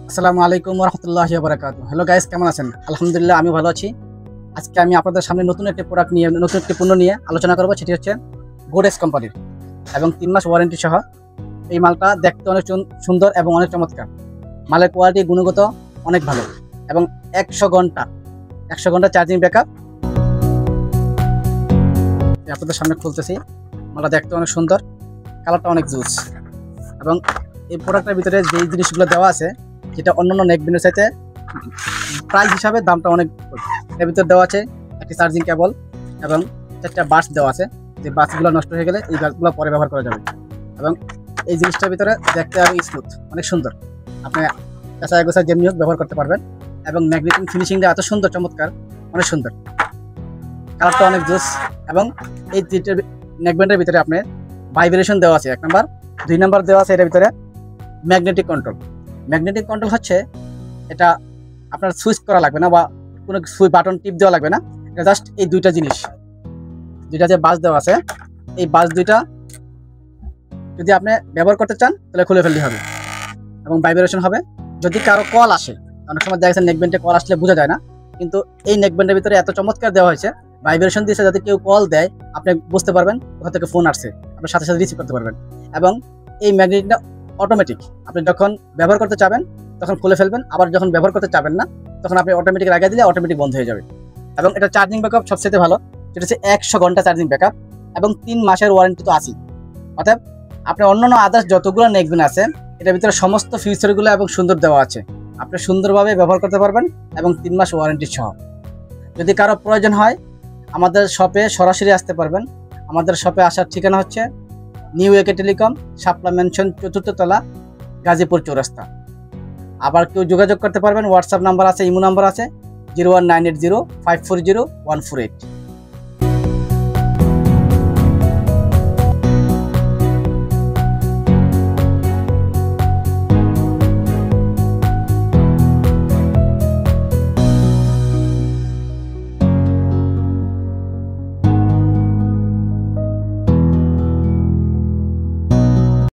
আসসালামু আলাইকুম রহমতুল্লাহি ওয়া বারাকাতুহু। হ্যালো গাইস, কেমন আছেন? আলহামদুলিল্লাহ, আমি ভালো আছি। আজকে আমি আপনাদের সামনে নতুন একটি প্রোডাক্ট নিয়ে নতুন একটি পণ্য নিয়ে আলোচনা করব। সেটি হচ্ছে গোডেক্স কোম্পানির এবং 3 মাস ওয়ারেন্টি সহ। এই মালটা দেখতে অনেক সুন্দর এবং অনেক চমৎকার। মালের কোয়ালিটি গুণগত অনেক ভালো এবং 100 ঘন্টা চার্জিং ব্যাকআপ। আপনাদের সামনে খুলতেছি। মালটা দেখতে অনেক সুন্দর, কালারটা অনেক জুস এবং এই প্রোডাক্টের ভিতরে যে জিনিসগুলো দেওয়া আছে যেটা অন্যান্য নেকব্যান্ডের সাথে প্রাইস হিসাবে দামটা অনেক। এর ভিতরে দেওয়া আছে একটি চার্জিং কেবল এবং 4টা বাস দেওয়া আছে, যে বাসগুলো নষ্ট হয়ে গেলে এই বাসগুলো পরে ব্যবহার করা যাবে। এবং এই জিনিসটার ভিতরে দেখতে আরও স্মুথ, অনেক সুন্দর। আপনি কাঁচা গোছা যেমনি হোক ব্যবহার করতে পারবেন এবং ম্যাগনেটিক ফিনিশিংটা এত সুন্দর, চমৎকার, অনেক সুন্দর, কালারটা অনেক জোস। এবং এই নেকব্যান্ডের ভিতরে আপনার ভাইব্রেশন দেওয়া আছে 1 নাম্বার, 2 নাম্বার দেওয়া আছে এটার ভিতরে ম্যাগনেটিক কন্ট্রোল। ম্যাগনেটিক কন্ট্রোল হচ্ছে এটা আপনার সুইচ করা লাগবে না বা কোনো সুইচ বাটন টিপ দেওয়া লাগবে না। এটা জাস্ট এই দুইটা জিনিস, দুইটা যে বাস দেওয়া আছে, এই বাস দুইটা যদি আপনি ব্যবহার করতে চান তাহলে খুলে ফেলতে হবে এবং ভাইব্রেশন হবে। যদি কারো কল আসে, অনেক সময় দেখা যাচ্ছে নেকব্যান্ডে কল আসলে বোঝা যায় না, কিন্তু এই নেকব্যান্ডের ভিতরে এত চমৎকার দেওয়া হয়েছে, ভাইব্রেশন দিয়েছে, যাতে কেউ কল দেয় আপনি বুঝতে পারবেন কোথা থেকে ফোন আসছে, আপনি সাথে সাথে রিসিভ করতে পারবেন। এবং এই ম্যাগনেটটা অটোমেটিক, আপনি যখন ব্যবহার করতে চাবেন তখন খুলে ফেলবেন, আবার যখন ব্যবহার করতে চাবেন না তখন আপনি অটোমেটিক লাগিয়ে দিলে অটোমেটিক বন্ধ হয়ে যাবে। এবং এটা চার্জিং ব্যাকআপ সবচেয়ে ভালো, যেটা হচ্ছে 100 ঘন্টা চার্জিং ব্যাকআপ এবং 3 মাসের ওয়ারেন্টি তো আছেই। অর্থাৎ আপনি অন্যান্য আদার্স যতগুলো নেকবেন আছে এটার ভিতরে সমস্ত ফিচারগুলো এবং সুন্দর দেওয়া আছে, আপনি সুন্দরভাবে ব্যবহার করতে পারবেন এবং 3 মাস ওয়ারেন্টি সহ। যদি কারো প্রয়োজন হয় আমাদের শপে সরাসরি আসতে পারবেন। আমাদের শপে আসার ঠিকানা হচ্ছে নিউ একে টেলিকম, শাপলা ম্যানশন, 4th তলা, গাজীপুর চৌরাস্তা। আবার কেউ যোগাযোগ করতে পারবেন, হোয়াটসঅ্যাপ নাম্বার আছে, ইমো নাম্বার আছে 01980540148।